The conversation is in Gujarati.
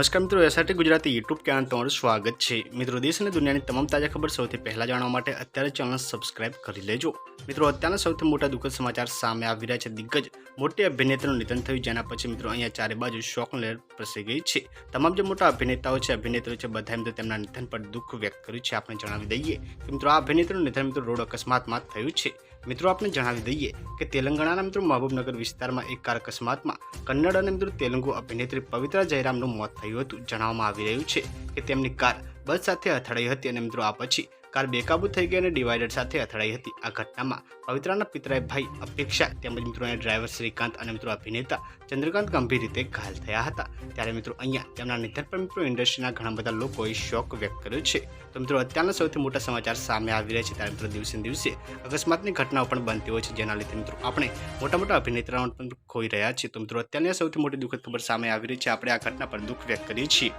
નમસ્કાર મિત્રો, એસઆરટી ગુજરાતી યુટ્યુબ ચેનલ તમારું સ્વાગત છે। મિત્રો, દેશ અને દુનિયાની તમામ તાજા ખબર સૌથી પહેલા જાણવા માટે અત્યારે ચેનલ સબસ્ક્રાઇબ કરી લેજો। મિત્રો, અત્યારના સૌથી મોટા દુઃખદ સમાચાર સામે આવી રહ્યા છે। દિગ્ગજ મોટી અભિનેત્રીનું નિધન થયું, જેના પછી મિત્રો અહીંયા ચારે બાજુ શોકની લહેર પ્રસરી ગઈ છે। તમામ જે મોટા અભિનેતાઓ છે, અભિનેત્રીઓ છે, બધાએ મિત્રો તેમના નિધન પર દુઃખ વ્યક્ત કર્યું છે। આપણે જણાવી દઈએ કે મિત્રો આ અભિનેત્રીનું નિધન મિત્રો રોડ અકસ્માતમાં થયું છે। મિત્રો, આપણે જણાવી દઈએ કે તેલંગાણાના મિત્રો મહબૂબનગર વિસ્તારમાં એક કાર અકસ્માતમાં કન્નડ અને મિત્રો તેલુગુ અભિનેત્રી પવિત્રા જયરામનું મોત થયું હતું। જણાવવામાં આવી રહ્યું છે કે તેમની કાર બસ સાથે અથડાઈ હતી અને મિત્રો આ પછી કાર બેકાબુ થઈ ગઈ અને ડિવાઈડર સાથે અથડાઈ હતી। આ ઘટનામાં પવિત્રાના પિતરાએ ભાઈ અપેક્ષા તેમજ મિત્રો ડ્રાઈવર શ્રીકાંત અને મિત્રો અભિનેતા ચંદ્રકાંત ગંભીર રીતે ઘાયલ થયા હતા। ત્યારે મિત્રો અહીંયા તેમના નિધન પર મિત્રો ઇન્ડસ્ટ્રીના ઘણા બધા લોકોએ શોક વ્યક્ત કર્યો છે। તો મિત્રો અત્યારના સૌથી મોટા સમાચાર સામે આવી રહ્યા છે। ત્યારે મિત્રો દિવસે ને દિવસે અકસ્માતની ઘટનાઓ પણ બનતી હોય છે, જેના લીધે મિત્રો આપણે મોટા અભિનેતાઓ પણ ખોઈ રહ્યા છીએ। તો મિત્રો અત્યારની સૌથી મોટી દુઃખદ ખબર સામે આવી રહી છે। આપણે આ ઘટના પર દુઃખ વ્યક્ત કરીએ છીએ।